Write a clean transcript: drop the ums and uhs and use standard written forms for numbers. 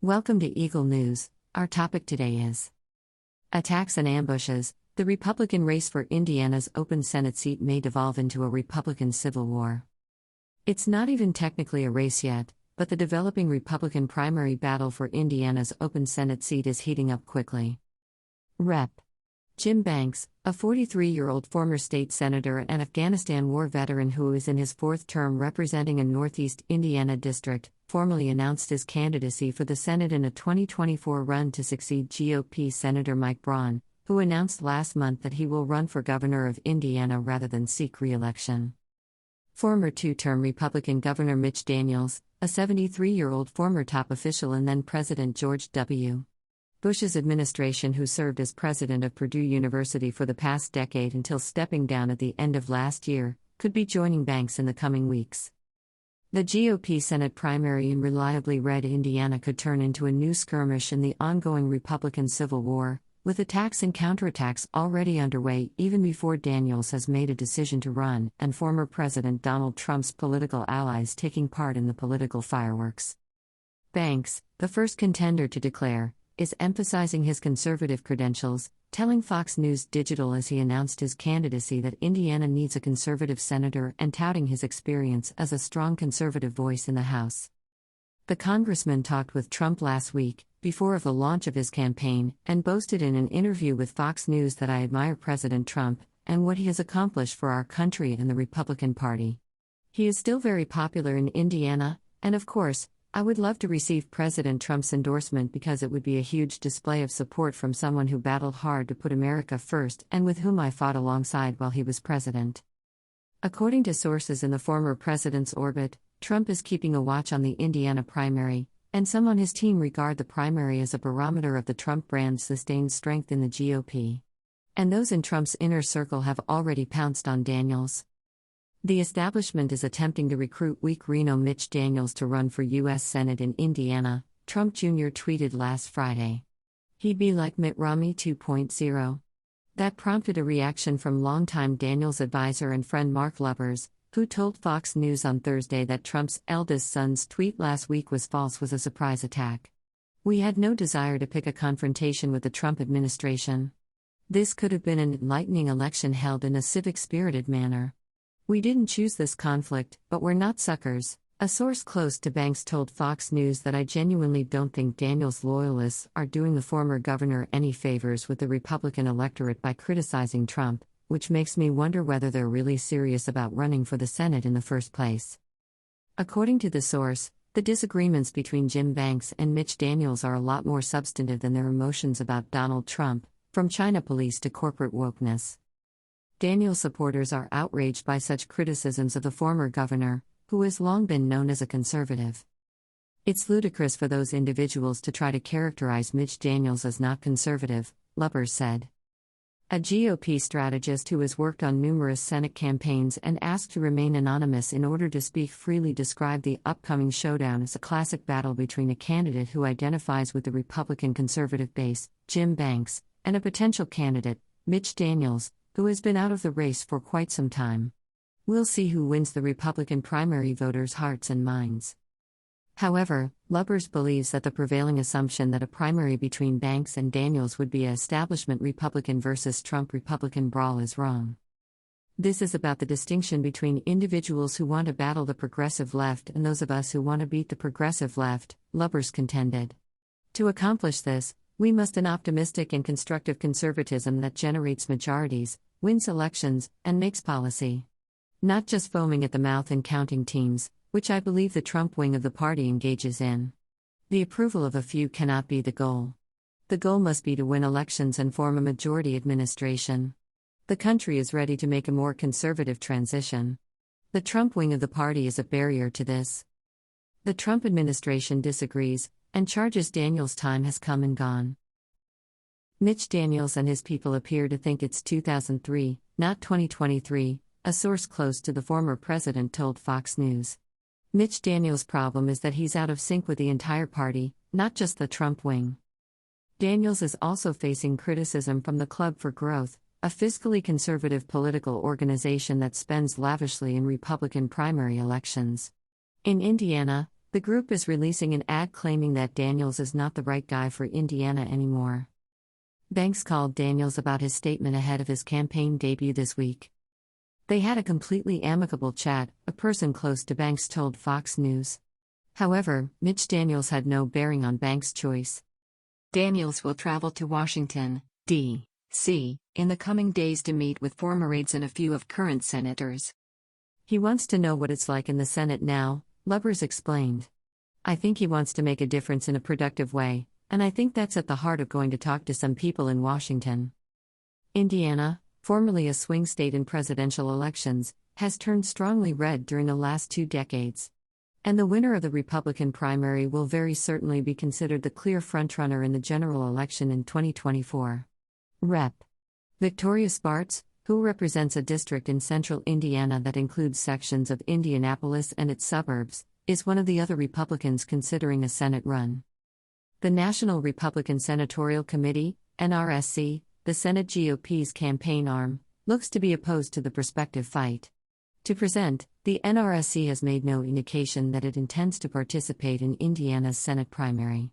Welcome to Eagle News. Our topic today is attacks and ambushes. The Republican race for Indiana's open Senate seat may devolve into a Republican civil war. It's not even technically a race yet, but the developing Republican primary battle for Indiana's open Senate seat is heating up quickly. Rep. Jim Banks, a 43-year-old former state senator and Afghanistan war veteran who is in his fourth term representing a Northeast Indiana district, formally announced his candidacy for the Senate in a 2024 run to succeed GOP Senator Mike Braun, who announced last month that he will run for governor of Indiana rather than seek re-election. Former two-term Republican Governor Mitch Daniels, a 73-year-old former top official and then President George W. Bush's administration, who served as president of Purdue University for the past decade until stepping down at the end of last year, could be joining Banks in the coming weeks. The GOP Senate primary in reliably red Indiana could turn into a new skirmish in the ongoing Republican Civil War, with attacks and counterattacks already underway even before Daniels has made a decision to run, and former President Donald Trump's political allies taking part in the political fireworks. Banks, the first contender to declare, is emphasizing his conservative credentials, telling Fox News Digital as he announced his candidacy that Indiana needs a conservative senator and touting his experience as a strong conservative voice in the House. The congressman talked with Trump last week, before the launch of his campaign, and boasted in an interview with Fox News that I admire President Trump and what he has accomplished for our country and the Republican Party. He is still very popular in Indiana, and of course, I would love to receive President Trump's endorsement because it would be a huge display of support from someone who battled hard to put America first and with whom I fought alongside while he was president. According to sources in the former president's orbit, Trump is keeping a watch on the Indiana primary, and some on his team regard the primary as a barometer of the Trump brand's sustained strength in the GOP. And those in Trump's inner circle have already pounced on Daniels. The establishment is attempting to recruit weak Reno Mitch Daniels to run for U.S. Senate in Indiana, Trump Jr. tweeted last Friday. He'd be like Mitt Romney 2.0. That prompted a reaction from longtime Daniels advisor and friend Mark Lubbers, who told Fox News on Thursday that Trump's eldest son's tweet last week was false, was a surprise attack. We had no desire to pick a confrontation with the Trump administration. This could have been an enlightening election held in a civic-spirited manner. We didn't choose this conflict, but we're not suckers. A source close to Banks told Fox News that I genuinely don't think Daniels' loyalists are doing the former governor any favors with the Republican electorate by criticizing Trump, which makes me wonder whether they're really serious about running for the Senate in the first place. According to the source, the disagreements between Jim Banks and Mitch Daniels are a lot more substantive than their emotions about Donald Trump, from China police to corporate wokeness. Daniels supporters are outraged by such criticisms of the former governor, who has long been known as a conservative. It's ludicrous for those individuals to try to characterize Mitch Daniels as not conservative, Lubbers said. A GOP strategist who has worked on numerous Senate campaigns and asked to remain anonymous in order to speak freely described the upcoming showdown as a classic battle between a candidate who identifies with the Republican conservative base, Jim Banks, and a potential candidate, Mitch Daniels, who has been out of the race for quite some time. We'll see who wins the Republican primary voters' hearts and minds. However, Lubbers believes that the prevailing assumption that a primary between Banks and Daniels would be an establishment Republican versus Trump Republican brawl is wrong. This is about the distinction between individuals who want to battle the progressive left and those of us who want to beat the progressive left, Lubbers contended. To accomplish this, we must an optimistic and constructive conservatism that generates majorities, wins elections, and makes policy. Not just foaming at the mouth and counting teams, which I believe the Trump wing of the party engages in. The approval of a few cannot be the goal. The goal must be to win elections and form a majority administration. The country is ready to make a more conservative transition. The Trump wing of the party is a barrier to this. The Trump administration disagrees, and charges Daniels' time has come and gone. Mitch Daniels and his people appear to think it's 2003, not 2023, a source close to the former president told Fox News. Mitch Daniels' problem is that he's out of sync with the entire party, not just the Trump wing. Daniels is also facing criticism from the Club for Growth, a fiscally conservative political organization that spends lavishly in Republican primary elections. In Indiana, The group is releasing an ad claiming that Daniels is not the right guy for Indiana anymore. Banks called Daniels about his statement ahead of his campaign debut this week. They had a completely amicable chat, a person close to Banks told Fox News. However, Mitch Daniels had no bearing on Banks' choice. Daniels will travel to Washington, D.C., in the coming days to meet with former aides and a few of current senators. He wants to know what it's like in the Senate now, Lubbers explained. I think he wants to make a difference in a productive way, and I think that's at the heart of going to talk to some people in Washington. Indiana, formerly a swing state in presidential elections, has turned strongly red during the last 2 decades. And the winner of the Republican primary will very certainly be considered the clear frontrunner in the general election in 2024. Rep. Victoria Spartz, who represents a district in central Indiana that includes sections of Indianapolis and its suburbs, is one of the other Republicans considering a Senate run. The National Republican Senatorial Committee, NRSC, the Senate GOP's campaign arm, looks to be opposed to the prospective fight. To present, the NRSC has made no indication that it intends to participate in Indiana's Senate primary.